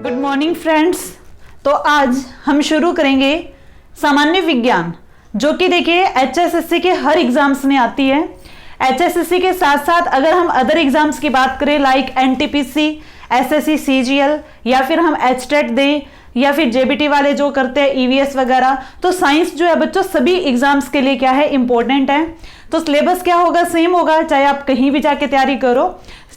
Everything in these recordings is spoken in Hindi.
Good morning friends. तो आज हम शुरू करेंगे सामान्य विज्ञान, जो कि देखिए एचएसएससी के हर एग्जाम्स में आती है। एचएसएससी के साथ साथ अगर हम अदर एग्जाम्स की बात करें लाइक एनटीपीसी, एसएससी सीजीएल, या फिर हम एचटेट दें, या फिर जेबीटी वाले जो करते हैं ईवीएस वगैरह, तो साइंस जो है बच्चों सभी एग्जाम्स के लिए क्या है, इंपॉर्टेंट है। तो सिलेबस क्या होगा, सेम होगा, चाहे आप कहीं भी जाके तैयारी करो,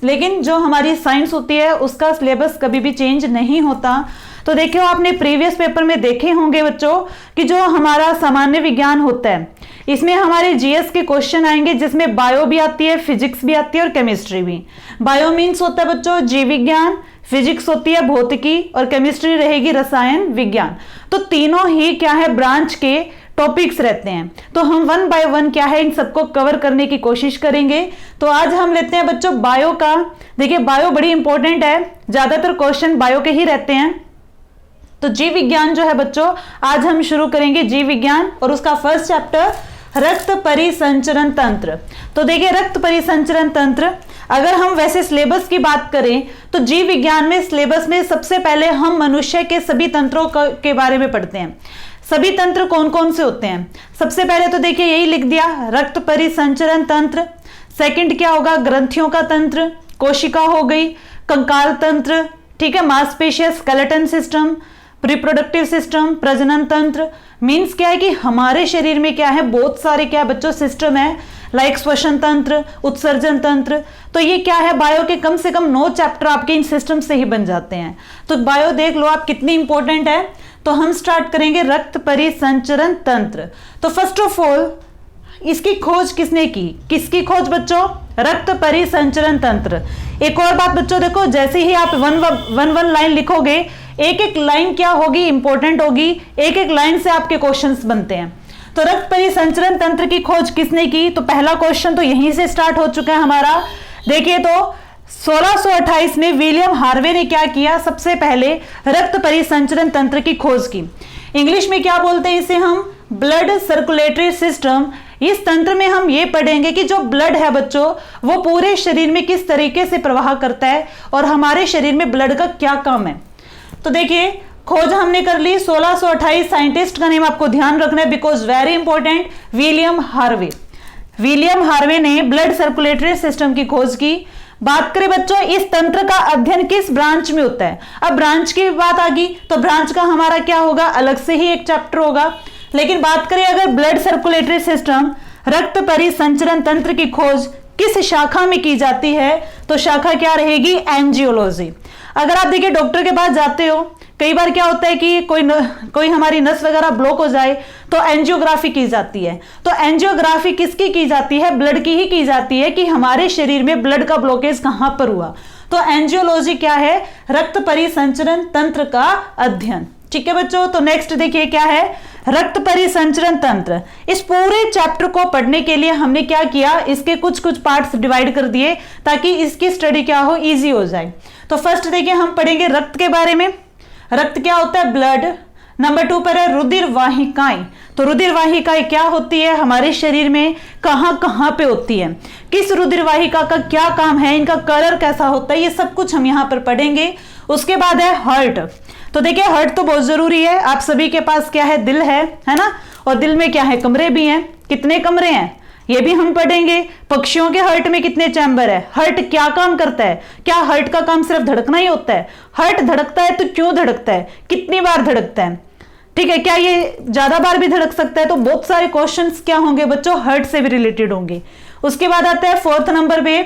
लेकिन जो हमारी साइंस होती है उसका सिलेबस कभी भी चेंज नहीं होता। तो देखियो, आपने प्रीवियस पेपर में देखे होंगे बच्चों कि जो हमारा सामान्य विज्ञान होता है इसमें हमारे जीएस के क्वेश्चन आएंगे, जिसमें बायो भी आती है, फिजिक्स भी आती है और केमिस्ट्री भी। बायो मीन्स होता है बच्चों जीव विज्ञान, फिजिक्स होती है भौतिकी और केमिस्ट्री रहेगी रसायन विज्ञान। तो तीनों ही क्या है, ब्रांच के टॉपिक्स रहते हैं। तो हम वन बाय वन क्या है, इन सबको कवर करने की कोशिश करेंगे। तो आज हम लेते हैं बच्चों बायो का। देखिए बायो बड़ी इंपॉर्टेंट है, ज्यादातर क्वेश्चन बायो के ही रहते हैं। तो जीव विज्ञान जो है बच्चों, आज हम शुरू करेंगे जीव विज्ञान, और उसका फर्स्ट चैप्टर रक्त परिसंचरण तंत्र। तो देखिए रक्त परिसंचरण तंत्र, अगर हम वैसे सिलेबस की बात करें तो जीव विज्ञान में सिलेबस में सबसे पहले हम मनुष्य के सभी तंत्रों के बारे में पढ़ते हैं। सभी तंत्र कौन कौन से होते हैं, सबसे पहले तो देखिए यही लिख दिया, रक्त परिसंचरण तंत्र। सेकंड क्या होगा, ग्रंथियों का तंत्र, कोशिका हो गई, कंकाल तंत्र, ठीक है, मांसपेशियां, स्केलेटन सिस्टम, रिप्रोडक्टिव सिस्टम, प्रजनन तंत्र। मीन्स क्या है कि हमारे शरीर में क्या है, बहुत सारे क्या बच्चों सिस्टम है, लाइक श्वसन तंत्र, उत्सर्जन तंत्र। तो ये क्या है, बायो के कम से कम 9 चैप्टर आपके इन सिस्टम से ही बन जाते हैं। तो बायो देख लो आप कितनी इंपॉर्टेंट है। तो हम स्टार्ट करेंगे रक्त परिसंचरण तंत्र। तो फर्स्ट ऑफ ऑल इसकी खोज किसने की, किसकी खोज बच्चों, रक्त परिसंचरण तंत्र। एक और बात बच्चों देखो, जैसे ही आप वन लाइन लिखोगे, एक एक लाइन क्या होगी, इंपॉर्टेंट होगी, एक एक लाइन से आपके क्वेश्चंस बनते हैं। तो रक्त परिसंचरण तंत्र की खोज किसने की, तो पहला क्वेश्चन तो यहीं से स्टार्ट हो चुका है हमारा। देखिए तो 1628 में विलियम हार्वे ने क्या किया, सबसे पहले रक्त परिसंचरण तंत्र की खोज की। इंग्लिश में क्या बोलते हैं इसे हम, ब्लड सर्कुलेटरी सिस्टम। इस तंत्र में हम ये पढ़ेंगे कि जो ब्लड है बच्चों वो पूरे शरीर में किस तरीके से प्रवाह करता है और हमारे शरीर में ब्लड का क्या काम है। तो देखिए खोज हमने कर ली, 1628 साइंटिस्ट का नेम आपको ध्यान रखना है because very important, William Harvey. William Harvey ने ब्लड सर्कुलेटरी सिस्टम की खोज की। बात करें बच्चों इस तंत्र का अध्ययन किस ब्रांच में होता है, अब ब्रांच की बात आ गई तो ब्रांच का हमारा क्या होगा, अलग से ही एक चैप्टर होगा। लेकिन बात करें अगर ब्लड सर्कुलेटरी सिस्टम, रक्त परिसंचरण तंत्र की खोज किस शाखा में की जाती है, तो शाखा क्या रहेगी, एंजियोलॉजी। अगर आप देखिए डॉक्टर के पास जाते हो, कई बार क्या होता है कि कोई हमारी नस वगैरह ब्लॉक हो जाए तो एंजियोग्राफी की जाती है। तो एंजियोग्राफी किसकी की जाती है, ब्लड की ही की जाती है कि हमारे शरीर में ब्लड का ब्लॉकेज कहां पर हुआ। तो एंजियोलॉजी क्या है, रक्त परिसंचरण तंत्र का अध्ययन। ठीक है बच्चों, तो नेक्स्ट देखिए क्या है, रक्त परिसंचरण तंत्र। इस पूरे चैप्टर को पढ़ने के लिए हमने क्या किया, इसके कुछ कुछ पार्ट्स डिवाइड कर दिए ताकि इसकी स्टडी क्या हो, इजी हो जाए। तो फर्स्ट देखिए हम पढ़ेंगे रक्त के बारे में। रक्त क्या होता है, ब्लड। नंबर 2 पर है रुधिर वाहिकाएं। तो रुधिर वाहिकाएं क्या होती है, हमारे शरीर में कहां कहां पे होती है, किस रुधिर वाहिका का क्या काम है, इनका कलर कैसा होता है, ये सब कुछ हम यहां पर पढ़ेंगे। उसके बाद है हार्ट। तो देखिए हार्ट तो बहुत जरूरी है, आप सभी के पास क्या है, दिल है ना, और दिल में क्या है, कमरे भी हैं। कितने कमरे हैं ये भी हम पढ़ेंगे। पक्षियों के हार्ट में कितने चैम्बर है, हार्ट क्या काम करता है, क्या हार्ट का काम सिर्फ धड़कना ही होता है, हार्ट धड़कता है तो क्यों धड़कता है, कितनी बार धड़कता है, ठीक है, क्या ये ज्यादा बार भी धड़क सकता है। तो बहुत सारे क्वेश्चंस क्या होंगे बच्चों, हार्ट से भी रिलेटेड होंगे। उसके बाद आता है 4th नंबर पे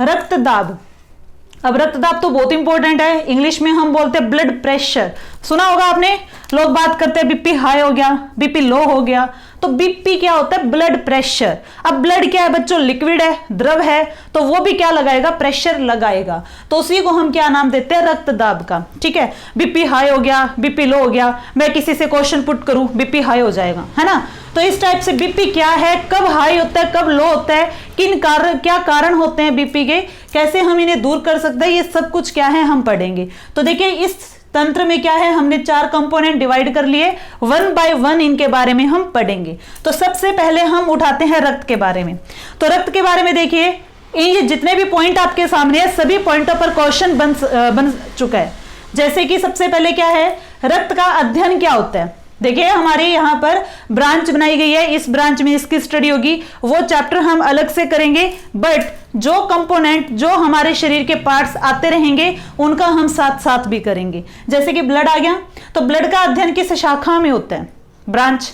रक्तदाब। अब रक्तदाब तो बहुत इंपॉर्टेंट है, इंग्लिश में हम बोलते हैं ब्लड प्रेशर। सुना होगा आपने, लोग बात करते हैं बीपी हाई हो गया, बीपी लो हो गया। तो बीपी क्या होता है, ब्लड प्रेशर। अब ब्लड क्या है बच्चों, लिक्विड है, द्रव है, तो वो भी क्या लगाएगा, प्रेशर लगाएगा। तो उसी को हम क्या नाम देते हैं, रक्तदाब का। ठीक है, बीपी हाई हो गया, बीपी लो हो गया, मैं किसी से क्वेश्चन पुट करूं, बीपी हाई हो जाएगा, है ना। तो इस टाइप से बीपी क्या है, कब हाई होता है, कब लो होता है, क्या कारण होते हैं बीपी के, कैसे हम इन्हें दूर कर सकते हैं, ये सब कुछ क्या है हम पढ़ेंगे। तो देखिए इस तंत्र में क्या है, हमने 4 कंपोनेंट डिवाइड कर लिए, 1 बाय 1 इनके बारे में हम पढ़ेंगे। तो सबसे पहले हम उठाते हैं रक्त के बारे में। तो रक्त के बारे में देखिए, ये जितने भी पॉइंट आपके सामने है सभी पॉइंटों पर क्वेश्चन बन चुका है। जैसे कि सबसे पहले क्या है, रक्त का अध्ययन क्या होता है। देखिए हमारे यहाँ पर ब्रांच बनाई गई है, इस ब्रांच में इसकी स्टडी होगी, वो चैप्टर हम अलग से करेंगे, बट जो कंपोनेंट जो हमारे शरीर के पार्ट्स आते रहेंगे उनका हम साथ साथ भी करेंगे। जैसे कि ब्लड आ गया, तो ब्लड का अध्ययन किस शाखा में होता है, ब्रांच।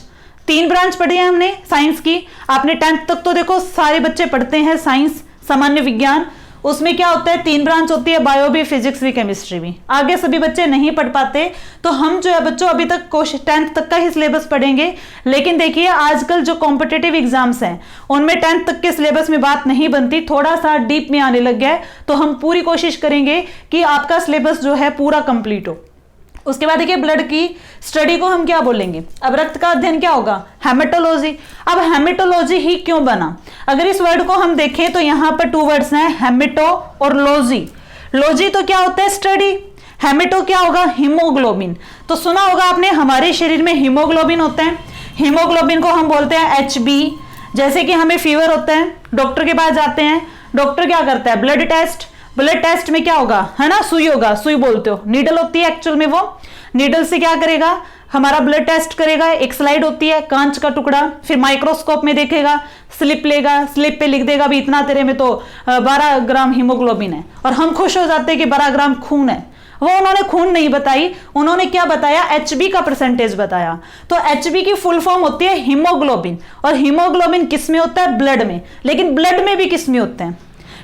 3 ब्रांच पढ़ी है हमने साइंस की, आपने 10th तक तो देखो सारे बच्चे पढ़ते हैं साइंस, सामान्य विज्ञान, उसमें क्या होता है 3 ब्रांच होती है, बायो भी, फिजिक्स भी, केमिस्ट्री भी। आगे सभी बच्चे नहीं पढ़ पाते, तो हम जो है बच्चों अभी तक 10th तक का ही सिलेबस पढ़ेंगे। लेकिन देखिए आजकल जो कॉम्पिटिटिव एग्जाम्स हैं उनमें 10th तक के सिलेबस में बात नहीं बनती, थोड़ा सा डीप में आने लग गया है, तो हम पूरी कोशिश करेंगे कि आपका सिलेबस जो है पूरा कंप्लीट हो। उसके बाद देखिए ब्लड की स्टडी को हम क्या बोलेंगे, अब रक्त का अध्ययन क्या होगा, हेमेटोलॉजी। अब हेमेटोलॉजी ही क्यों बना, अगर इस वर्ड को हम देखें तो यहां पर 2 वर्ड्स हैं, हेमेटो और लॉजी। लॉजी तो क्या होता है, स्टडी, हेमेटो क्या होगा, हीमोग्लोबिन। तो सुना होगा आपने हमारे शरीर में हीमोग्लोबिन होता है, हीमोग्लोबिन को हम बोलते हैं HB। जैसे कि हमें फीवर होता है, डॉक्टर के पास जाते हैं, डॉक्टर क्या करता है, ब्लड टेस्ट, ब्लड टेस्ट में क्या होगा, है ना, सुई होगा, सुई बोलते हो, नीडल होती है एक्चुअल में, वो नीडल से क्या करेगा, हमारा ब्लड टेस्ट करेगा। एक स्लाइड होती है कांच का टुकड़ा, फिर माइक्रोस्कोप में देखेगा, स्लिप लेगा, स्लिप पे लिख देगा भी इतना तेरे में तो 12 ग्राम हीमोग्लोबिन है, और हम खुश हो जाते हैं कि 12 ग्राम खून है। वो उन्होंने खून नहीं बताई, उन्होंने क्या बताया, HB का परसेंटेज बताया। तो HB की फुल फॉर्म होती है हीमोग्लोबिन, और हीमोग्लोबिन किस में होता है, ब्लड में। लेकिन ब्लड में भी किस में होते हैं,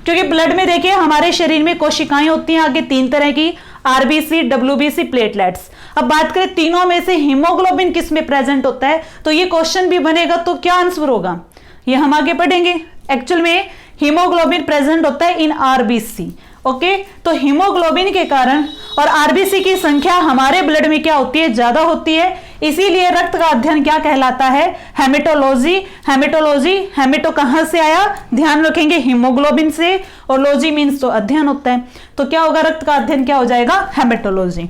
क्योंकि ब्लड में देखिए हमारे शरीर में कोशिकाएं होती हैं आगे 3 तरह की, RBC, WBC, प्लेटलेट्स। अब बात करें तीनों में से हीमोग्लोबिन किस में प्रेजेंट होता है, तो ये क्वेश्चन भी बनेगा, तो क्या आंसर होगा ये हम आगे पढ़ेंगे। एक्चुअल में हीमोग्लोबिन प्रेजेंट होता है इन RBC। ओके, तो हीमोग्लोबिन के कारण और RBC की संख्या हमारे ब्लड में क्या होती है, ज्यादा होती है, इसीलिए रक्त का अध्ययन क्या कहलाता है, हेमेटोलॉजी। हेमेटोलॉजी, हेमेटो कहां से आया, ध्यान रखेंगे हीमोग्लोबिन से, और लॉजी मीन्स तो अध्ययन होता है, तो क्या होगा, रक्त का अध्ययन क्या हो जाएगा, हेमेटोलॉजी।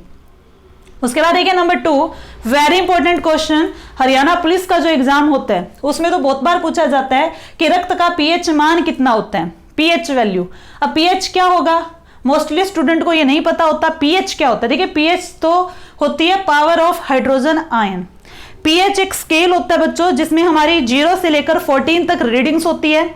उसके बाद देखिए number 2, very important question, Haryana police का जो एग्जाम होता है उसमें तो बहुत बार पूछा जाता है कि रक्त का pH मान कितना होता है, pH वैल्यू। अब pH क्या होगा, मोस्टली स्टूडेंट को ये नहीं पता होता pH क्या होता है। देखिए pH तो होती है power of hydrogen ion. pH एक स्केल होता है बच्चों, जिसमें हमारी 0 से लेकर 14 तक रीडिंग्स होती है।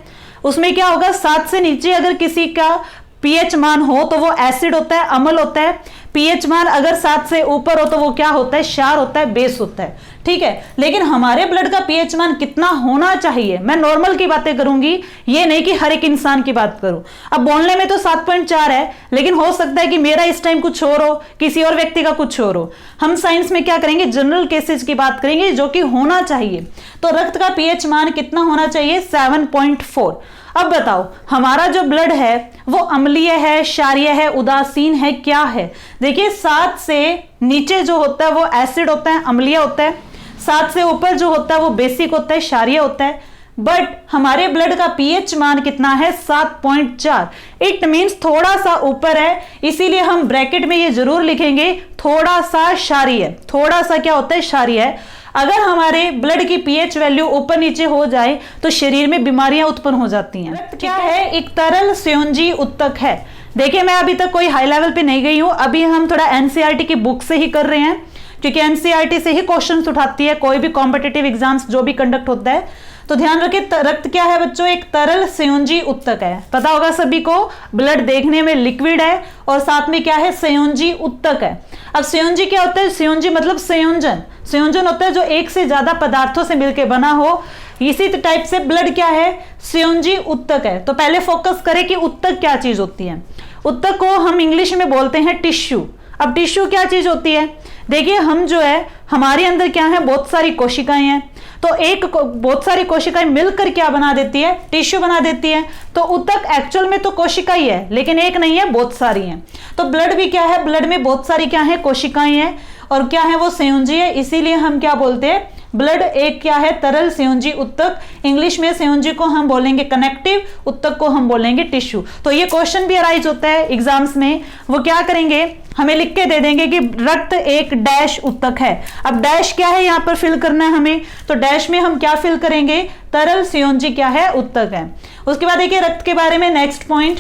उसमें क्या होगा, 7 से नीचे अगर किसी का pH मान हो तो वो एसिड होता है, अम्ल होता है। pH मान अगर 7 से ऊपर हो तो वो क्या होता है, क्षार होता है, बेस होता है। ठीक है, लेकिन हमारे ब्लड का pH मान कितना होना चाहिए, मैं नॉर्मल की बातें करूंगी, ये नहीं कि हर एक इंसान की बात करूं। अब बोलने में तो 7.4 है, लेकिन हो सकता है कि मेरा इस टाइम कुछ और हो, किसी और व्यक्ति का कुछ और हो। हम साइंस में क्या करेंगे, जनरल केसेस की बात करेंगे जो कि होना चाहिए। तो रक्त का pH मान कितना होना चाहिए, 7.4। अब बताओ हमारा जो ब्लड है वो अम्लीय है, क्षारीय है, उदासीन है, क्या है। देखिए 7 से नीचे जो होता है वो एसिड होता है, अम्लीय होता है। 7 से ऊपर जो होता है वो बेसिक होता है, क्षारीय होता है। बट हमारे ब्लड का pH मान कितना है, 7.4। इट मीन्स थोड़ा सा ऊपर है, इसीलिए हम ब्रैकेट में ये जरूर लिखेंगे थोड़ा सा क्षारीय। थोड़ा सा क्या होता है, क्षारीय है। अगर हमारे ब्लड की pH वैल्यू ऊपर नीचे हो जाए तो शरीर में बीमारियां उत्पन्न हो जाती हैं। क्या है, एक तरल संयोजी उत्तक है। देखिए मैं अभी तक कोई हाई लेवल पे नहीं गई हूं, अभी हम थोड़ा एनसीईआरटी की बुक से ही कर रहे हैं, क्योंकि एनसीईआरटी से ही क्वेश्चंस उठाती है कोई भी कॉम्पिटिटिव एग्जाम्स जो भी कंडक्ट होता है। तो ध्यान रखिए रक्त क्या है बच्चों, एक तरल संयोजी उत्तक है। पता होगा सभी को, ब्लड देखने में लिक्विड है और साथ में क्या है, संयोजी उत्तक है। अब संयोजी क्या होता है, संयोजी मतलब संयोजन। संयोजन होता है जो एक से ज्यादा पदार्थों से मिलकर बना हो। इसी टाइप से ब्लड क्या है, संयोजी उत्तक है। तो पहले फोकस करें कि उत्तक क्या चीज होती है। उत्तक को हम इंग्लिश में बोलते हैं टिश्यू। अब टिश्यू क्या चीज होती है, देखिए हम जो है हमारे अंदर क्या है, बहुत सारी कोशिकाएं हैं। तो एक बहुत सारी कोशिकाएं मिलकर क्या बना देती है, टिश्यू बना देती है। तो उत्तक एक्चुअल में तो कोशिका ही है, लेकिन एक नहीं है, बहुत सारी हैं। तो ब्लड भी क्या है, ब्लड में बहुत सारी क्या है, कोशिकाएं हैं, और क्या है वो संयोजी है, इसीलिए हम क्या बोलते हैं, ब्लड एक क्या है, तरल संयोजी उत्तक, इंग्लिश में संयोजी को हम बोलेंगे कनेक्टिव, उत्तक को हम बोलेंगे टिश्यू। तो ये क्वेश्चन भी अराइज होता है एग्जाम्स में, वो क्या करेंगे, हमें लिख के दे देंगे कि रक्त एक डैश उत्तक है। अब डैश क्या है यहां पर फिल करना है हमें, तो डैश में हम क्या फिल करेंगे, तरल संयोजी क्या है, उत्तक है। उसके बाद देखिए रक्त के बारे में नेक्स्ट पॉइंट,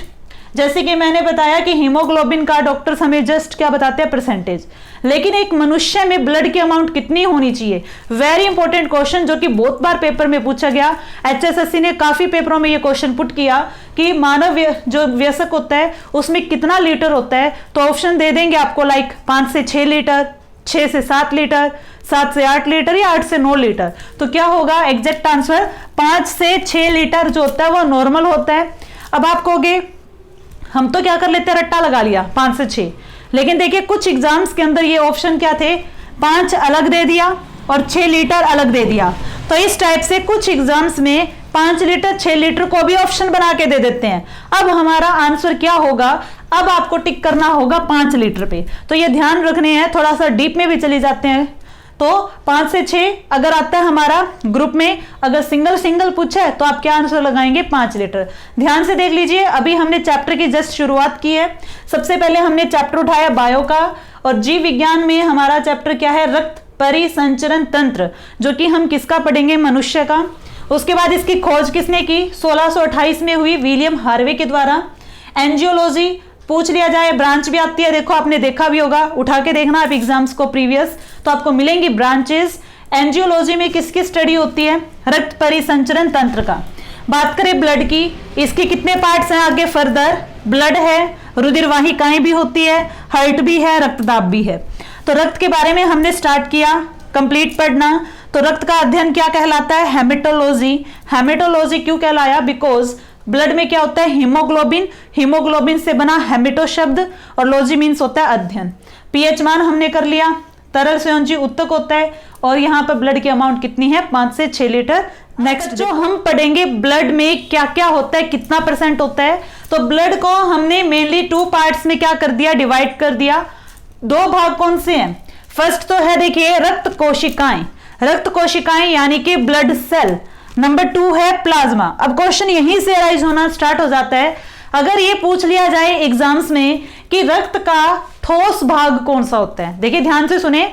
जैसे कि मैंने बताया कि हीमोग्लोबिन का डॉक्टर्स हमें जस्ट क्या बताते हैं, परसेंटेज, लेकिन एक मनुष्य में ब्लड की अमाउंट कितनी होनी चाहिए, वेरी इंपॉर्टेंट क्वेश्चन जो कि बहुत बार पेपर में पूछा गया। एचएसएससी ने काफी पेपरों में ये क्वेश्चन पुट किया कि मानव जो वयस्क होता है उसमें कितना लीटर होता है, तो ऑप्शन दे देंगे आपको लाइक 5 से 6 लीटर, 6 से 7 लीटर, 7 से 8 लीटर या 8 से 9 लीटर। तो क्या होगा एग्जैक्ट आंसर, 5 से 6 लीटर जो होता है वो नॉर्मल होता है। अब आप कहोगे हम तो क्या कर लेते हैं, रट्टा लगा लिया 5 से 6, लेकिन देखिए कुछ एग्जाम्स के अंदर ये ऑप्शन क्या थे, 5 अलग दे दिया और 6 लीटर अलग दे दिया। तो इस टाइप से कुछ एग्जाम्स में 5 लीटर 6 लीटर को भी ऑप्शन बना के दे देते हैं। अब हमारा आंसर क्या होगा, अब आपको टिक करना होगा 5 लीटर पे। तो ये ध्यान रखने हैं, थोड़ा सा डीप में भी चले जाते हैं। तो 5 से 6 अगर आता है हमारा ग्रुप में, अगर सिंगल सिंगल पूछे तो आप क्या आंसर लगाएंगे, 5 लीटर। ध्यान से देख लीजिए, अभी हमने चैप्टर की जस्ट शुरुआत की है। सबसे पहले हमने चैप्टर उठाया बायो का, और जीव विज्ञान में हमारा चैप्टर क्या है, रक्त परिसंचरण तंत्र, जो कि हम किसका पढ़ेंगे, मनुष्य का। उसके बाद इसकी खोज किसने की, 1628 में हुई विलियम हार्वे के द्वारा। एंजियोलॉजी पूछ लिया जाए, ब्रांच भी आती है, देखो आपने देखा भी होगा, उठा के देखना आप एग्जाम्स को प्रीवियस, तो आपको मिलेंगी ब्रांचेस। एंजियोलॉजी में किसकी स्टडी होती है, रक्त परिसंचरण तंत्र का। बात करें ब्लड की, इसके कितने पार्ट्स हैं आगे फर्दर, ब्लड है, रुधिर वाहिकाएं भी होती है, हार्ट भी है, रक्तदाब भी है। तो रक्त के बारे में हमने स्टार्ट किया कंप्लीट पढ़ना। तो रक्त का अध्ययन क्या कहलाता है, हेमेटोलॉजी। हेमेटोलॉजी क्यों कहलाया, बिकॉज ब्लड में क्या होता है, हीमोग्लोबिन, हीमोग्लोबिन से बना हेमेटो शब्द, और लॉजी मीन्स होता है अध्ययन। पीएच मान हमने कर लिया, तरल संयोजी उत्तक होता है, और यहाँ पर ब्लड की अमाउंट कितनी है, 5 से 6 लीटर। नेक्स्ट जो हम पढ़ेंगे ब्लड में क्या क्या होता है, कितना परसेंट होता है, तो ब्लड को हमने मेनली 2 पार्ट्स में क्या कर दिया, डिवाइड कर दिया। 2 भाग कौन से हैं, फर्स्ट तो है देखिए रक्त कोशिकाएं, रक्त कोशिकाएं यानी कि ब्लड सेल। नंबर 2 है प्लाज्मा। अब क्वेश्चन यहीं से राइज होना स्टार्ट हो जाता है, अगर ये पूछ लिया जाए एग्जाम्स में कि रक्त का ठोस भाग कौन सा होता है, देखिए ध्यान से सुने,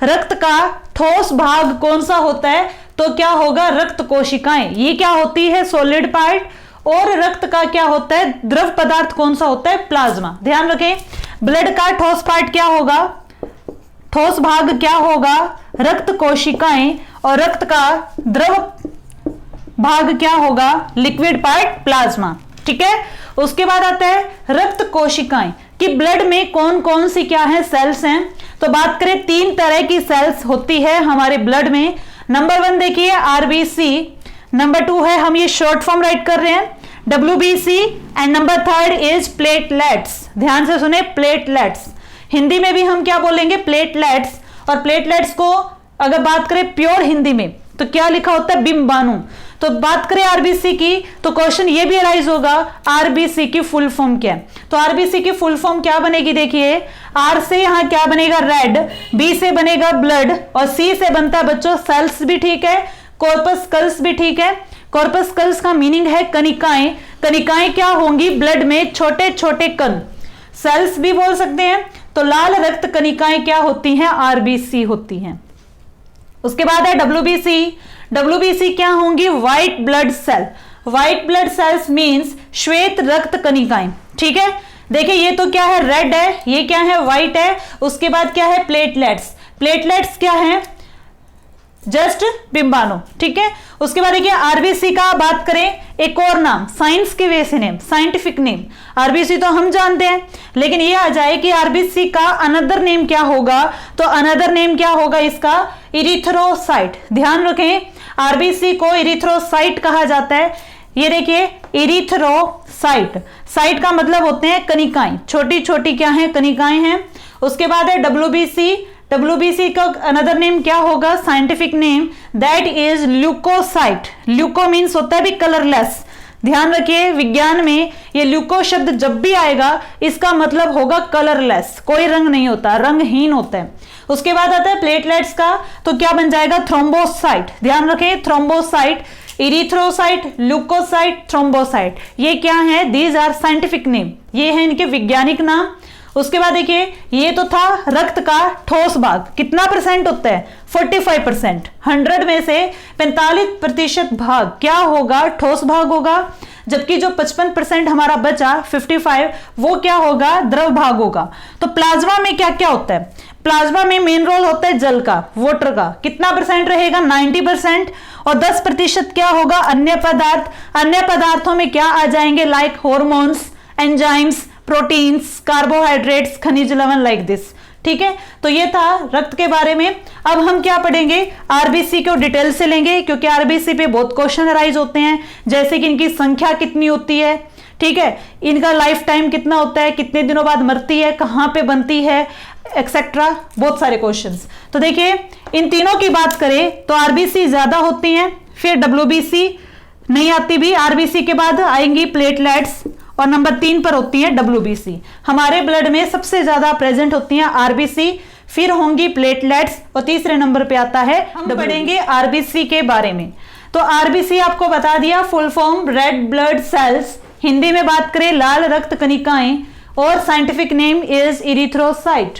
रक्त का ठोस भाग कौन सा होता है, तो क्या होगा, रक्त कोशिकाएं। ये क्या होती है, सॉलिड पार्ट, और रक्त का क्या होता है, द्रव पदार्थ कौन सा होता है, प्लाज्मा। ध्यान रखें, ब्लड का ठोस पार्ट क्या होगा, ठोस भाग क्या होगा, रक्त कोशिकाएं, और रक्त का द्रव भाग क्या होगा, लिक्विड पार्ट प्लाज्मा। ठीक है, उसके बाद आता है रक्त कोशिकाएं, कि ब्लड में कौन कौन सी क्या है, सेल्स हैं। तो बात करें 3 तरह की सेल्स होती है हमारे ब्लड में। नंबर 1 देखिए आरबीसी, नंबर 2 है, हम ये शॉर्ट फॉर्म राइट कर रहे हैं, WBC, and number 3 is platelets. ध्यान से सुने, प्लेटलेट्स, हिंदी में भी हम क्या बोलेंगे, प्लेटलेट्स। और प्लेटलेट्स को अगर बात करें प्योर हिंदी में तो क्या लिखा होता है, बिंबाणु। तो बात करें आरबीसी की, तो क्वेश्चन ये भी अराइज होगा, आरबीसी की फुल फॉर्म क्या है। तो आरबीसी की फुल फॉर्म क्या बनेगी, देखिए आर से यहां क्या बनेगा, रेड, बी से बनेगा ब्लड, और सी से बनता है बच्चों सेल्स भी ठीक है, कॉर्पस्कल्स भी ठीक है। कॉर्पस्कल्स का मीनिंग है कनिकाएं। कनिकाएं क्या होंगी, ब्लड में छोटे छोटे कण, सेल्स भी बोल सकते हैं। तो लाल रक्त कनिकाएं क्या होती हैं, आरबीसी होती हैं। उसके बाद है डब्ल्यूबीसी। डब्ल्यूबीसी क्या होंगी, white blood cell. White blood cells means श्वेत रक्त कनिकाएं। ठीक है, देखिए ये तो क्या है, रेड है, ये क्या है, व्हाइट है। उसके बाद क्या है, प्लेटलेट्स। प्लेटलेट्स क्या है, जस्ट बिंबाणु। ठीक है, उसके बाद देखिए आरबीसी का बात करें, एक और नाम साइंस के वे से नेम, साइंटिफिक नेम। आरबीसी तो हम जानते हैं, लेकिन ये आ जाए कि आरबीसी का अनदर नेम क्या होगा, तो अनदर नेम क्या होगा इसका, इरिथ्रोसाइट। ध्यान रखें, आरबीसी को इरिथ्रोसाइट कहा जाता है। ये देखिए इरिथ्रोसाइट, साइट का मतलब होते हैं कनिकाएं, छोटी छोटी क्या है, कनिकाएं हैं। उसके बाद है डब्ल्यूबीसी। डब्ल्यूबीसी का अनदर नेम क्या होगा, scientific name, that is leucocyte. Leuco means होता है भी कलरलेस। ध्यान रखिए, विज्ञान में ये ल्यूको शब्द जब भी आएगा इसका मतलब होगा कलरलेस, कोई रंग नहीं होता, रंगहीन होता है। उसके बाद आता है प्लेटलेट्स का, तो क्या बन जाएगा थ्रोम्बोसाइट, ध्यान रखें थ्रोम्बोसाइट, इरिथ्रोसाइट, ल्यूकोसाइट, थ्रोम्बोसाइट, ये क्या है, दीज आर साइंटिफिक नेम, ये है इनके वैज्ञानिक नाम। उसके बाद देखिए ये तो था रक्त का ठोस भाग, कितना परसेंट होता है 45%, 100 में से 45% भाग क्या होगा, ठोस भाग होगा, जबकि जो 55% हमारा बचा 55 वो क्या होगा, द्रव भाग होगा। तो प्लाज्मा में क्या क्या होता है, प्लाज्मा में मेन रोल होता है जल का, वाटर का, कितना परसेंट रहेगा 90%, और 10% क्या होगा अन्य पदार्थ, अन्य पदार्थों में क्या आ जाएंगे, like hormones, enzymes, proteins, carbohydrates, खनिज लवण, लाइक दिस। ठीक है, तो ये था रक्त के बारे में। अब हम क्या पढ़ेंगे, आरबीसी को डिटेल से लेंगे, क्योंकि आरबीसी पे बहुत क्वेश्चन अराइज होते हैं, जैसे कि इनकी संख्या कितनी होती है, ठीक है, इनका लाइफ टाइम कितना होता है, कितने दिनों बाद मरती है, कहां पे बनती है, एक्सेट्रा, बहुत सारे क्वेश्चंस। तो देखिए इन तीनों की बात करें तो आरबीसी ज्यादा होती हैं, फिर डब्ल्यूबीसी नहीं आती भी, आरबीसी के बाद आएंगी प्लेटलेट्स, और नंबर 3 पर होती है डब्ल्यूबीसी। हमारे ब्लड में सबसे ज्यादा प्रेजेंट होती हैं आरबीसी, फिर होंगी प्लेटलेट्स, और तीसरे नंबर पे आता है, हम पढ़ेंगे आरबीसी के बारे में। तो आरबीसी आपको बता दिया, full form red blood cells, Hindi में बात करें लाल रक्त कणिकाएं, और साइंटिफिक नेम इज इरिथ्रोसाइट।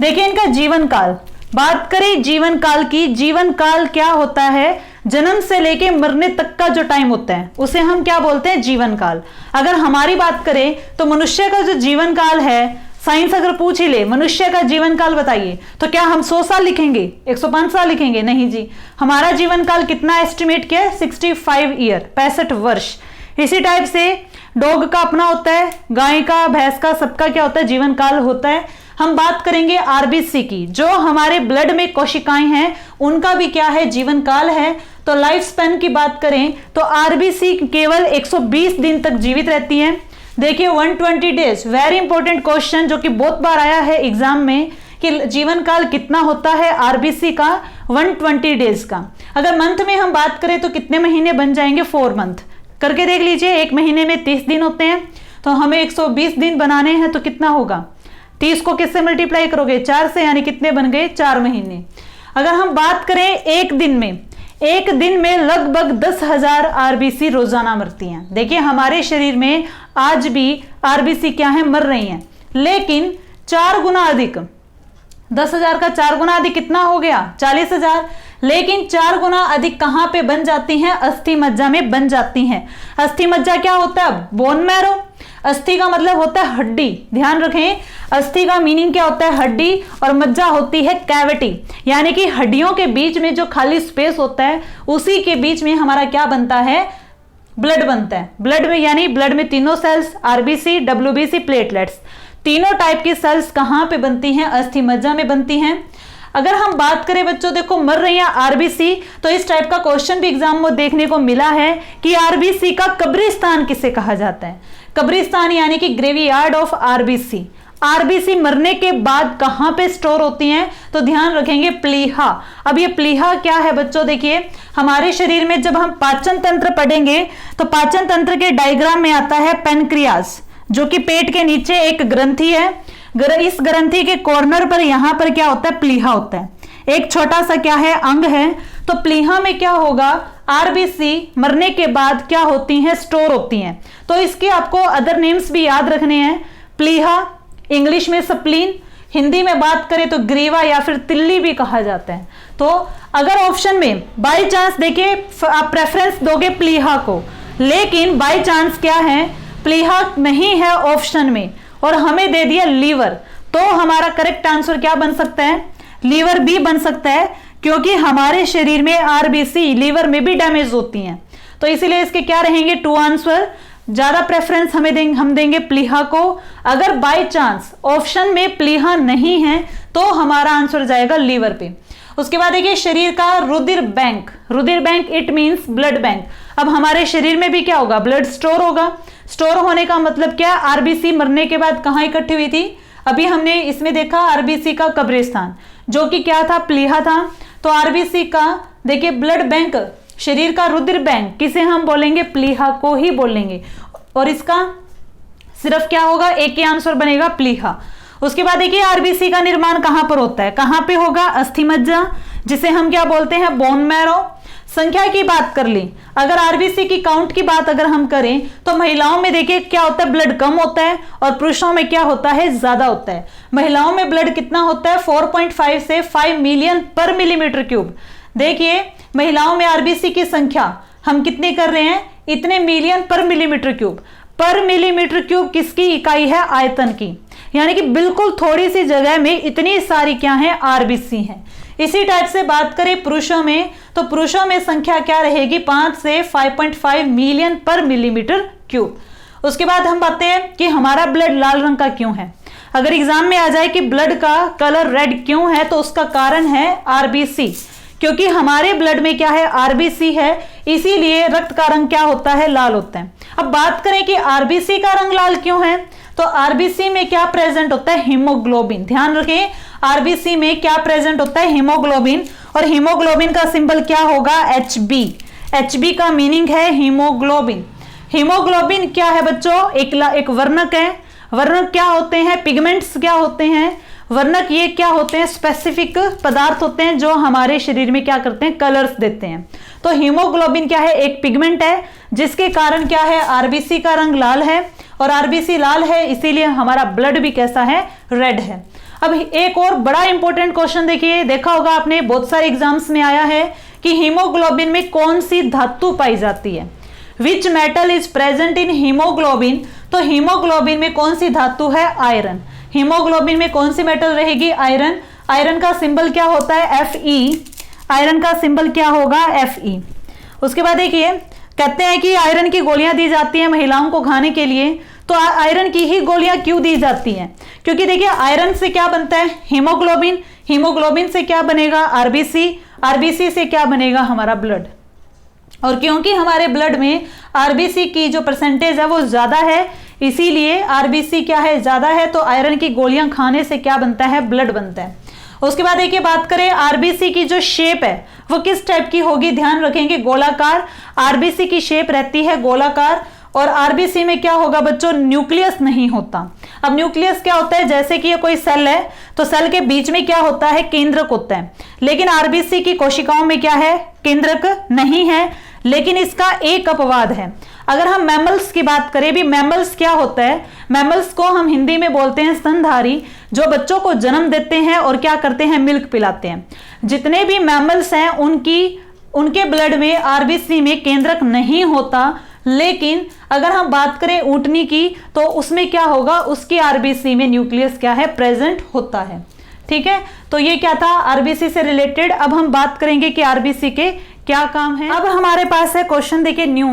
देखिए इनका जीवन काल, बात करें जीवन काल की, जीवन काल क्या होता है, जन्म से लेके मरने तक का जो टाइम होता है उसे हम क्या बोलते हैं, जीवन काल। अगर हमारी बात करें तो मनुष्य का जो जीवन काल है, साइंस अगर पूछ ही ले मनुष्य का जीवन काल बताइए, तो क्या हम 100 साल लिखेंगे, 105 साल लिखेंगे, नहीं जी, हमारा जीवन काल कितना एस्टिमेट किया, 65 ईयर, 65 वर्ष। इसी टाइप से डॉग का अपना होता है, गाय का, भैंस का, सबका क्या होता है, जीवन काल होता है। हम बात करेंगे आरबीसी की, जो हमारे ब्लड में कोशिकाएं हैं उनका भी क्या है, जीवन काल है। तो लाइफ स्पैन की बात करें तो आरबीसी केवल 120 दिन तक जीवित रहती है। देखिए 120 डेज, वेरी इंपॉर्टेंट क्वेश्चन जो कि बहुत बार आया है एग्जाम में, कि जीवन काल कितना होता है आरबीसी का, 120 डेज का। अगर मंथ में हम बात करें तो कितने महीने बन जाएंगे, 4 मंथ, करके देख लीजिए, एक महीने में 30 दिन होते हैं, तो हमें 120 दिन बनाने हैं, तो कितना होगा, 30 को किससे मल्टीप्लाई करोगे, 4 से, यानी कितने बन गए, 4 महीने। अगर हम बात करें एक दिन में लगभग 10,000 आरबीसी रोजाना मरती हैं। देखिए हमारे शरीर में आज भी आरबीसी क्या है, मर रही हैं, लेकिन 4 गुना अधिक, 10,000 का 4 गुना अधिक कितना हो गया, 40,000, लेकिन 4 गुना अधिक कहां पे बन जाती हैं, अस्थि मज्जा में बन जाती हैं। अस्थि मज्जा क्या होता है, बोन मैरो, अस्थि का मतलब होता है हड्डी, ध्यान रखें, अस्थि का मीनिंग क्या होता है, हड्डी, और मज्जा होती है कैविटी, यानी कि हड्डियों के बीच में जो खाली स्पेस होता है उसी के बीच में हमारा क्या बनता है, ब्लड बनता है। ब्लड में, यानी ब्लड में तीनों सेल्स, आरबीसी, डब्ल्यूबीसी, प्लेटलेट्स, तीनों टाइप की सेल्स कहां पे बनती हैं, अस्थि मज्जा में बनती हैं। अगर हम बात करें बच्चों, देखो मर रही है आरबीसी, तो इस टाइप का क्वेश्चन भी एग्जाम में देखने को मिला है कि आरबीसी का कब्रिस्तान किसे कहा जाता है, कब्रिस्तान यानी कि ग्रेवयार्ड ऑफ आरबीसी। आरबीसी मरने के बाद कहां पे स्टोर होती हैं, तो ध्यान रखेंगे प्लीहा। अब ये प्लीहा क्या है बच्चों, देखिए हमारे शरीर में जब हम पाचन तंत्र पढ़ेंगे तो पाचन तंत्र के डायग्राम में आता है पेनक्रियास, जो कि पेट के नीचे एक ग्रंथि है, इस ग्रंथि के कॉर्नर पर यहां पर क्या होता है, प्लीहा होता है, एक छोटा सा क्या है, अंग है। तो प्लीहा में क्या होगा, आरबीसी मरने के बाद क्या होती हैं, स्टोर होती हैं। तो इसके आपको अदर नेम्स भी याद रखने हैं, प्लीहा, इंग्लिश में स्प्लीन, हिंदी में बात करें तो ग्रीवा या फिर तिल्ली भी कहा जाता है। तो अगर ऑप्शन में बाय चांस देखिए आप प्रेफरेंस दोगे प्लीहा को, लेकिन बाय चांस क्या है, प्लीहा नहीं है ऑप्शन में और हमें दे दिया लीवर, तो हमारा करेक्ट आंसर क्या बन सकता है, लीवर भी बन सकता है, क्योंकि हमारे शरीर में आरबीसी लीवर में भी डैमेज होती हैं। तो इसीलिए इसके क्या रहेंगे, 2 आंसर। ज्यादा प्रेफरेंस हम देंगे प्लीहा को। अगर बाय चांस ऑप्शन में प्लीहा नहीं है तो हमारा आंसर जाएगा लीवर पे। उसके बाद देखिए शरीर का रुधिर बैंक, रुधिर bank it means blood bank. अब हमारे शरीर में भी क्या होगा, ब्लड स्टोर होगा। स्टोर होने का मतलब क्या, आरबीसी मरने के बाद कहां इकट्ठी हुई थी, अभी हमने इसमें देखा आरबीसी का कब्रिस्तान, जो कि क्या था, प्लीहा था। तो आरबीसी का देखिए ब्लड बैंक, शरीर का रुधिर बैंक किसे हम बोलेंगे, प्लीहा को ही बोलेंगे। और इसका सिर्फ क्या होगा, एक ही आंसर बनेगा प्लीहा। उसके बाद देखिए आरबीसी का निर्माण कहां पर होता है, कहां पे होगा, अस्थि मज्जा, जिसे हम क्या बोलते हैं, बोन मैरो। संख्या की बात कर ली, अगर आरबीसी की काउंट की बात अगर हम करें तो महिलाओं में देखिए क्या होता है, ब्लड कम होता है और पुरुषों में क्या होता है, ज्यादा होता है। महिलाओं में ब्लड कितना होता है, 4.5 से 5 मिलियन पर मिलीमीटर क्यूब। देखिए महिलाओं में आरबीसी की संख्या हम कितनी कर रहे हैं, इतने मिलियन पर मिलीमीटर क्यूब। पर मिलीमीटर क्यूब किसकी इकाई है, आयतन की, यानी कि बिल्कुल थोड़ी सी जगह में इतनी सारी क्या है, आरबीसी है। इसी टाइप से बात करें पुरुषों में, तो पुरुषों में संख्या क्या रहेगी, 5 से 5.5 मिलियन पर मिलीमीटर क्यूब। उसके बाद हम बात हैं कि हमारा ब्लड लाल रंग का क्यों है। अगर एग्जाम में आ जाए कि ब्लड का कलर रेड क्यों है, तो उसका कारण है आरबीसी, क्योंकि हमारे ब्लड में क्या है, आरबीसी है, इसीलिए रक्त का रंग क्या होता है, लाल होता है। अब बात करें कि आरबीसी का रंग लाल क्यों है, तो आरबीसी में क्या प्रेजेंट होता है, हीमोग्लोबिन। ध्यान रखें आरबीसी में क्या प्रेजेंट होता है, हीमोग्लोबिन, और हीमोग्लोबिन का सिंबल क्या होगा, HB। HB का मीनिंग है हीमोग्लोबिन। हीमोग्लोबिन क्या है बच्चों, एक वर्णक है। वर्णक क्या होते हैं, पिगमेंट्स क्या होते हैं, वर्णक ये क्या होते हैं, स्पेसिफिक पदार्थ होते हैं जो हमारे शरीर में क्या करते हैं, कलर्स देते हैं। तो हीमोग्लोबिन क्या है, एक पिगमेंट है, जिसके कारण क्या है, आरबीसी का रंग लाल है, और आरबीसी लाल है इसीलिए हमारा ब्लड भी कैसा है, रेड है। अब एक और बड़ा इंपॉर्टेंट क्वेश्चन देखिए, देखा होगा आपने, बहुत सारे एग्जाम्स में आया है कि हीमोग्लोबिन में कौन सी धातु पाई जाती है, which metal is present in haemoglobin. तो हीमोग्लोबिन में कौन सी धातु है, आयरन। हीमोग्लोबिन में कौन सी मेटल रहेगी, आयरन। आयरन का सिंबल क्या होता है, Fe। आयरन का सिंबल क्या होगा, Fe। उसके बाद देखिए कहते हैं कि आयरन की गोलियां दी जाती हैं महिलाओं को खाने के लिए, तो आयरन की ही गोलियां क्यों दी जाती हैं, क्योंकि देखिए आयरन से क्या बनता है, हीमोग्लोबिन, हीमोग्लोबिन से क्या बनेगा, आरबीसी, आरबीसी से क्या बनेगा, हमारा ब्लड। और क्योंकि हमारे ब्लड में आरबीसी की जो परसेंटेज है वो ज्यादा है, इसीलिए आरबीसी क्या है, ज्यादा है, तो आयरन की गोलियां खाने से क्या बनता है, ब्लड बनता है। उसके बाद देखिए बात करें आरबीसी की जो शेप है वो किस टाइप की होगी, ध्यान रखेंगे गोलाकार। आरबीसी की शेप रहती है गोलाकार, और आरबीसी में क्या होगा बच्चों, न्यूक्लियस नहीं होता। अब न्यूक्लियस क्या होता है, जैसे कि ये कोई सेल है तो सेल के बीच में क्या होता है, केंद्रक होता है, लेकिन आरबीसी की कोशिकाओं में क्या है, केंद्रक नहीं है, लेकिन इसका एक अपवाद है। अगर हम मैमल्स की बात करें, भी मैमल्स क्या होता है, मैमल्स को हम हिंदी में बोलते हैं स्तनधारी, जो बच्चों को जन्म देते हैं और क्या करते हैं, मिल्क पिलाते हैं। जितने भी मैमल्स हैं उनके ब्लड में आरबीसी में केंद्रक नहीं होता, लेकिन अगर हम बात करें ऊंटनी की तो उसमें क्या होगा, उसकी आरबीसी में न्यूक्लियस क्या है, प्रेजेंट होता है। ठीक है, तो ये क्या था, आरबीसी से रिलेटेड। अब हम बात करेंगे कि आरबीसी के क्या काम है। अब हमारे पास है क्वेश्चन देखिए न्यू,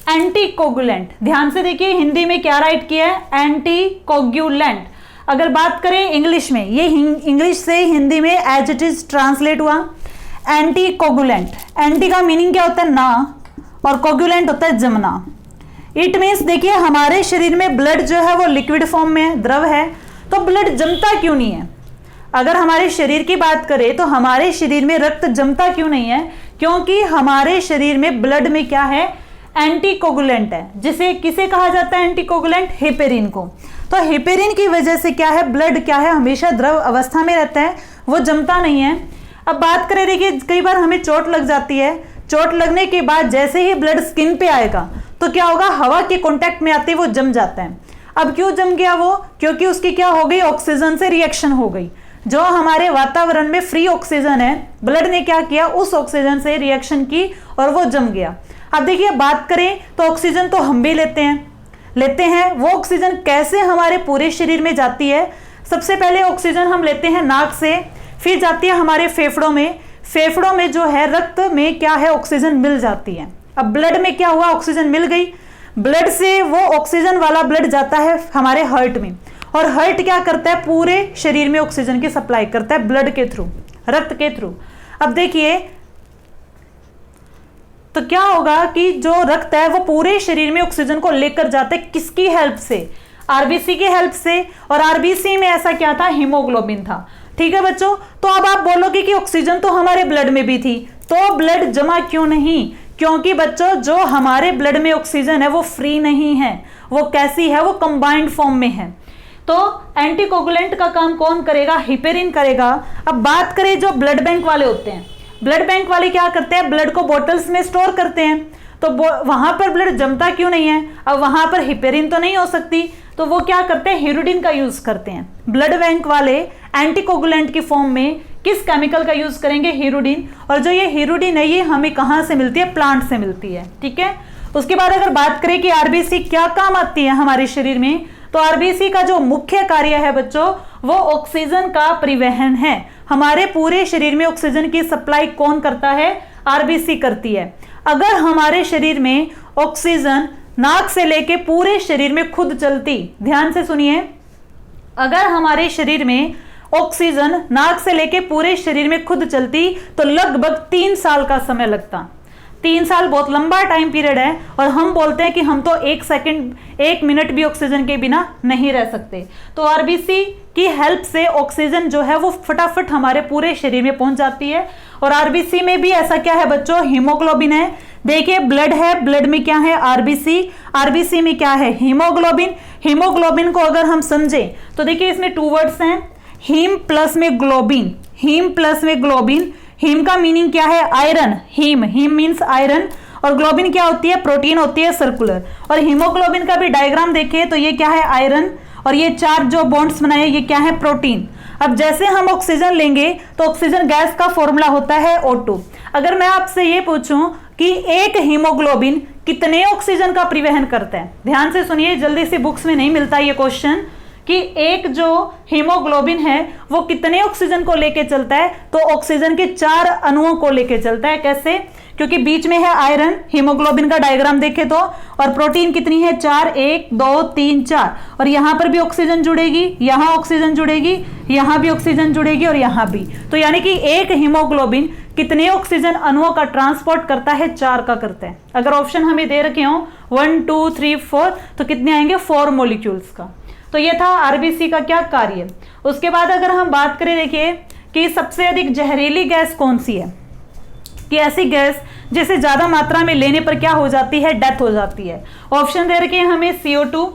एंटीकोगुलेंट। ध्यान से देखिए हिंदी में क्या राइट किया है, एंटीकोगुलेंट। अगर बात करें इंग्लिश में, ये इंग्लिश से हिंदी में एज इट इज ट्रांसलेट हुआ, एंटीकोगुलेंट। एंटी का मीनिंग क्या होता है, ना, और कोगुलेंट होता है जमना। इट मीन्स देखिए हमारे शरीर में ब्लड जो है वो लिक्विड फॉर्म में, द्रव है, तो ब्लड जमता क्यों नहीं है। अगर हमारे शरीर की बात करें तो हमारे शरीर में रक्त जमता क्यों नहीं है, क्योंकि हमारे शरीर में ब्लड में क्या है, एंटीकोगुलेंट है। जिसे किसे कहा जाता है एंटीकोगुलेंट, हेपेरिन को। तो हेपेरिन की वजह से क्या है, ब्लड क्या है, हमेशा द्रव अवस्था में रहता है, वो जमता नहीं है। अब बात करें देखिए कई बार हमें चोट लग जाती है, चोट लगने के बाद जैसे ही ब्लड स्किन पे आएगा तो क्या होगा, हवा के कांटेक्ट में आते वो जम जाता है। अब क्यों जम गया वो, क्योंकि उसकी क्या हो गई, ऑक्सीजन से रिएक्शन हो गई। जो हमारे वातावरण में फ्री ऑक्सीजन है, ब्लड ने क्या किया, उस ऑक्सीजन से रिएक्शन की और वो जम गया। अब देखिए बात करें तो ऑक्सीजन तो हम भी लेते हैं, वो ऑक्सीजन कैसे हमारे पूरे शरीर में जाती है। सबसे पहले ऑक्सीजन हम लेते हैं नाक से, फिर जाती है हमारे फेफड़ों में। फेफड़ों में जो है रक्त में क्या है, ऑक्सीजन मिल जाती है। अब ब्लड में क्या हुआ, ऑक्सीजन मिल गई, ब्लड से वो ऑक्सीजन वाला ब्लड जाता है हमारे हार्ट में, और हार्ट क्या करता है, पूरे शरीर में ऑक्सीजन की सप्लाई करता है ब्लड के थ्रू, रक्त के थ्रू। अब देखिए तो क्या होगा कि जो रक्त है वो पूरे शरीर में ऑक्सीजन को लेकर जाता है, किसकी हेल्प से, आरबीसी की हेल्प से। और आरबीसी में ऐसा क्या था, हीमोग्लोबिन था। ठीक है बच्चों, तो अब आप बोलोगे कि ऑक्सीजन तो हमारे ब्लड में भी थी, तो ब्लड जमा क्यों नहीं, क्योंकि बच्चों जो हमारे ब्लड में ऑक्सीजन है वो फ्री नहीं है, वो कैसी है, वो कंबाइंड फॉर्म में है। तो एंटीकोगुलेंट का काम कौन करेगा? हिपेरिन करेगा। अब बात करें जो ब्लड बैंक वाले होते हैं, ब्लड बैंक वाले क्या करते हैं? ब्लड को बोतल्स में स्टोर करते हैं, तो वहां पर ब्लड जमता क्यों नहीं है? अब वहां पर हिपेरिन तो नहीं हो सकती, तो वो क्या करते हैं? हीरोडिन का यूज करते हैं। ब्लड बैंक वाले एंटीकोगुलेंट की फॉर्म में किस केमिकल का यूज करेंगे? हीरोडिन। और जो ये हीरोडिन है ये हमें कहां से मिलती है? प्लांट से मिलती है। ठीक है, उसके बाद अगर बात करें कि आरबीसी क्या काम आती है हमारे शरीर में, तो आरबीसी का जो मुख्य कार्य है बच्चों वो ऑक्सीजन का परिवहन है। हमारे पूरे शरीर में ऑक्सीजन की सप्लाई कौन करता है? आरबीसी करती है। अगर हमारे शरीर में ऑक्सीजन नाक से लेके पूरे शरीर में खुद चलती, ध्यान से सुनिए, अगर हमारे शरीर में ऑक्सीजन नाक से लेके पूरे शरीर में खुद चलती तो लगभग 3 साल का समय लगता। 3 साल बहुत लंबा टाइम पीरियड है, और हम बोलते हैं कि हम तो 1 सेकंड 1 मिनट भी ऑक्सीजन के बिना नहीं रह सकते। तो आरबीसी की हेल्प से ऑक्सीजन जो है वो फटाफट हमारे पूरे शरीर में पहुंच जाती है। और आरबीसी में भी ऐसा क्या है बच्चों? हीमोग्लोबिन है। देखिए ब्लड है, ब्लड में क्या है? आरबीसी। आरबीसी में क्या है? हीमोग्लोबिन। हीमोग्लोबिन को अगर हम समझें तो देखिए इसमें 2 वर्ड्स हैं, हीम प्लस में ग्लोबिन। हीम प्लस में ग्लोबिन। हीम का मीनिंग क्या है? आयरन। हीम मीन्स आयरन, और ग्लोबिन क्या होती है? प्रोटीन होती है सर्कुलर। और हीमोग्लोबिन का भी डायग्राम देखिए तो ये क्या है? आयरन, और ये 4 जो बॉन्ड्स बनाए ये क्या है? प्रोटीन। अब जैसे हम ऑक्सीजन लेंगे तो ऑक्सीजन गैस का फॉर्मूला होता है O2। अगर मैं आपसे ये पूछूं कि एक हीमोग्लोबिन कितने ऑक्सीजन का परिवहन करता है, ध्यान से सुनिए, जल्दी से बुक्स में नहीं मिलता ये क्वेश्चन, कि एक जो हीमोग्लोबिन है वो कितने ऑक्सीजन को लेके चलता है? तो ऑक्सीजन के 4 अणुओं को लेके चलता है। कैसे? क्योंकि बीच में है आयरन, हीमोग्लोबिन का डायग्राम देखे तो, और प्रोटीन कितनी है? 4, 1 2 3 4, और यहां पर भी ऑक्सीजन जुड़ेगी, यहां ऑक्सीजन जुड़ेगी, यहां भी ऑक्सीजन जुड़ेगी, और यहां भी। तो यानी कि एक हीमोग्लोबिन कितने ऑक्सीजन अणुओं का ट्रांसपोर्ट करता है? 4 का करता है। अगर ऑप्शन हमें दे रखे हो 1 2 3 4 तो कितने आएंगे? 4 मॉलिक्यूल्स का। तो ये था आरबीसी का क्या कार्य। उसके बाद अगर हम बात करें देखिए कि सबसे अधिक जहरीली गैस कौन सी है, कि ऐसी गैस जिसे ज्यादा मात्रा में लेने पर क्या हो जाती है? डेथ हो जाती है। ऑप्शन दे रखे हैं हमें CO2।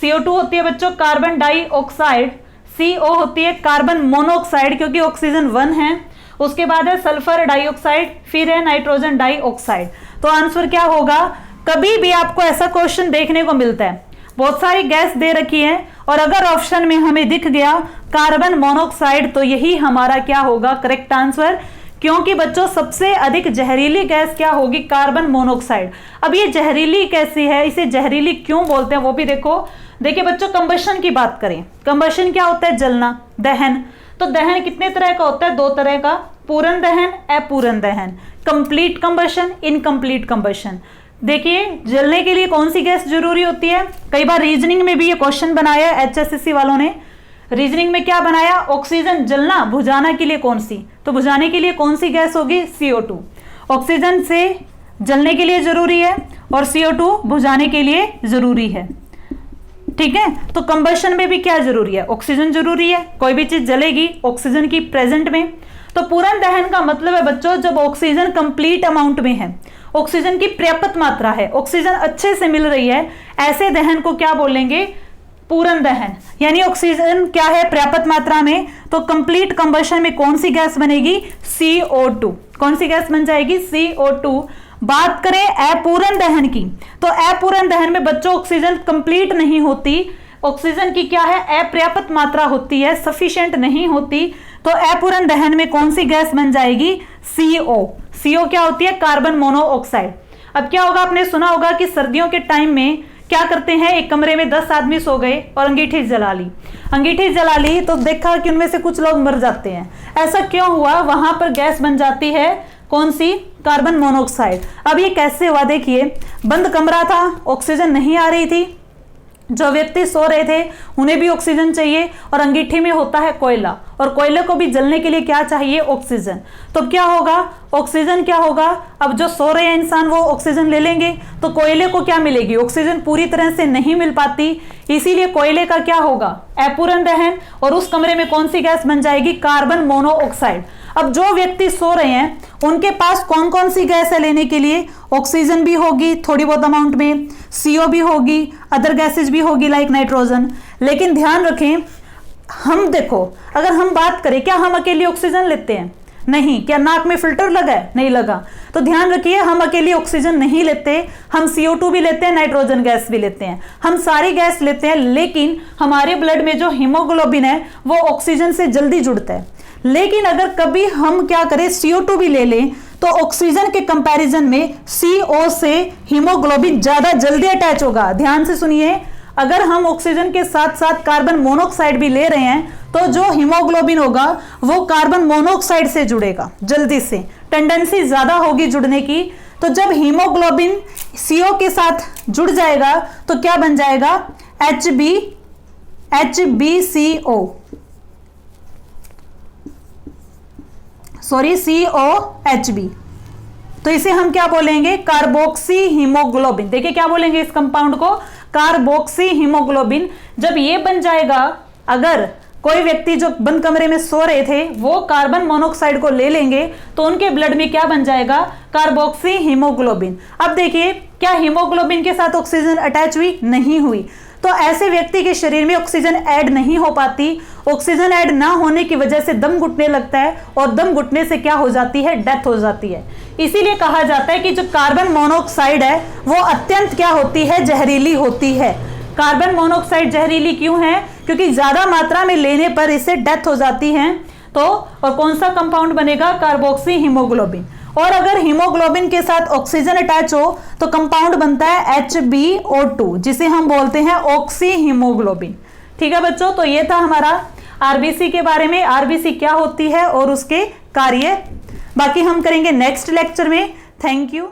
CO2 होती है बच्चों कार्बन डाइऑक्साइड। CO होती है कार्बन मोनोऑक्साइड, क्योंकि ऑक्सीजन 1 है। उसके बाद है सल्फर डाइऑक्साइड, फिर है नाइट्रोजन डाइऑक्साइड। तो आंसर क्या होगा? कभी भी आपको ऐसा क्वेश्चन देखने को मिलता है, बहुत सारी गैस दे रखी है, और अगर ऑप्शन में हमें दिख गया कार्बन मोनोऑक्साइड तो यही हमारा क्या होगा? Correct answer. क्योंकि बच्चों सबसे अधिक जहरीली गैस क्या होगी? Carbon monoxide. अब ये जहरीली कैसी है, इसे जहरीली क्यों बोलते हैं वो भी देखो। देखिए बच्चों कंबशन की बात करें, कंबशन क्या होता है? जलना, दहन। तो दहन कितने तरह का होता है? 2 तरह का, पूर्ण दहन, अपूर्ण दहन। Complete combustion, incomplete combustion. देखिए जलने के लिए कौन सी गैस जरूरी होती है? कई बार रीजनिंग में भी ये क्वेश्चन बनाया है HSSC वालों ने। रीजनिंग में क्या बनाया? ऑक्सीजन जलना बुझाना के लिए कौन सी? तो बुझाने के लिए कौन सी गैस होगी? CO2। ऑक्सीजन से जलने के लिए जरूरी है और CO2 बुझाने के लिए जरूरी है। ठीक है, तो कंबशन में भी क्या जरूरी है? ऑक्सीजन जरूरी है। कोई भी चीज जलेगी ऑक्सीजन की प्रेजेंट में। तो पूर्ण दहन का मतलब है बच्चों जब ऑक्सीजन कंप्लीट अमाउंट में है, ऑक्सीजन की पर्याप्त मात्रा है, ऑक्सीजन अच्छे से मिल रही है, ऐसे दहन को क्या बोलेंगे? पूर्ण दहन। यानी ऑक्सीजन क्या है? पर्याप्त मात्रा में। तो कंप्लीट कंबशन में कौन सी गैस बनेगी? CO2। कौन सी गैस बन जाएगी? CO2। बात करें अपूर्ण दहन की, तो अपूर्ण दहन में बच्चों ऑक्सीजन कंप्लीट नहीं होती, ऑक्सीजन की क्या है? अपर्याप्त मात्रा होती है, सफिशिएंट नहीं होती। तो अपूर्ण दहन में कौन सी गैस बन जाएगी? CO। CO क्या होती है? Carbon monoxide. अब क्या होगा? आपने सुना होगा कि सर्दियों के टाइम में क्या करते हैं, एक कमरे में 10 आदमी सो गए और अंगीठी जला ली। अंगीठी जला ली तो देखा कि उनमें से कुछ लोग मर जाते हैं। ऐसा क्यों हुआ? वहां पर गैस बन जाती है कौन सी? Carbon monoxide. अब ये कैसे हुआ? देखिए बंद कमरा था, ऑक्सीजन नहीं आ रही थी, जो व्यक्ति सो रहे थे उन्हें भी ऑक्सीजन चाहिए, और अंगीठी में होता है कोयला, और कोयले को भी जलने के लिए क्या चाहिए? ऑक्सीजन। तो क्या होगा? ऑक्सीजन क्या होगा? अब जो सो रहे हैं इंसान वो ऑक्सीजन ले लेंगे तो कोयले को क्या मिलेगी? ऑक्सीजन पूरी तरह से नहीं मिल पाती, इसीलिए कोयले का क्या होगा? अपूर्ण दहन। और उस कमरे में कौन सी गैस बन जाएगी? Carbon monoxide. अब जो व्यक्ति सो रहे हैं उनके पास कौन कौन सी गैस है लेने के लिए? ऑक्सीजन भी होगी थोड़ी बहुत अमाउंट में, CO भी होगी, अदर गैसेज भी होगी लाइक नाइट्रोजन। लेकिन ध्यान रखें, हम देखो अगर हम बात करें, क्या हम अकेले ऑक्सीजन लेते हैं? नहीं। क्या नाक में फिल्टर लगा है? नहीं लगा। तो ध्यान रखिए, हम अकेले ऑक्सीजन नहीं लेते, हम CO2 भी लेते हैं, नाइट्रोजन गैस भी लेते हैं, हम सारी गैस लेते हैं। लेकिन हमारे ब्लड में जो हीमोग्लोबिन है वो ऑक्सीजन से जल्दी जुड़ता है। लेकिन अगर कभी हम क्या करें, CO2 भी ले लें, तो ऑक्सीजन के कंपैरिजन में CO से हीमोग्लोबिन ज्यादा जल्दी अटैच होगा। ध्यान से सुनिए, अगर हम ऑक्सीजन के साथ साथ कार्बन मोनोऑक्साइड भी ले रहे हैं तो जो हीमोग्लोबिन होगा वो कार्बन मोनोऑक्साइड से जुड़ेगा, जल्दी से टेंडेंसी ज्यादा होगी जुड़ने की। तो जब हीमोग्लोबिन CO के साथ जुड़ जाएगा तो क्या बन जाएगा? HbCO, sorry COHb। तो इसे हम क्या बोलेंगे? Carboxy haemoglobin. देखिए क्या बोलेंगे इस कंपाउंड को? Carboxy haemoglobin. जब ये बन जाएगा, अगर कोई व्यक्ति जो बंद कमरे में सो रहे थे वो कार्बन मोनोऑक्साइड को ले लेंगे तो उनके ब्लड में क्या बन जाएगा? Carboxy haemoglobin. अब देखिए, क्या हीमोग्लोबिन के साथ ऑक्सीजन अटैच हुई? नहीं हुई। तो ऐसे व्यक्ति के शरीर में ऑक्सीजन ऐड नहीं हो पाती। ऑक्सीजन ऐड ना होने की वजह से दम घुटने लगता है, और दम घुटने से क्या हो जाती है? डेथ हो जाती है। इसीलिए कहा जाता है कि जो कार्बन मोनोऑक्साइड है वो अत्यंत क्या होती है? जहरीली होती है। कार्बन मोनोऑक्साइड जहरीली क्यों है? क्योंकि ज्यादा मात्रा में लेने पर इससे डेथ हो जाती है। तो और कौन सा कंपाउंड बनेगा? Carboxy haemoglobin. और अगर हीमोग्लोबिन के साथ ऑक्सीजन अटैच हो तो कंपाउंड बनता है HbO2, जिसे हम बोलते हैं ऑक्सी हीमोग्लोबिन। ठीक है बच्चों, तो ये था हमारा आरबीसी के बारे में, आरबीसी क्या होती है और उसके कार्य। बाकी हम करेंगे नेक्स्ट लेक्चर में। Thank you.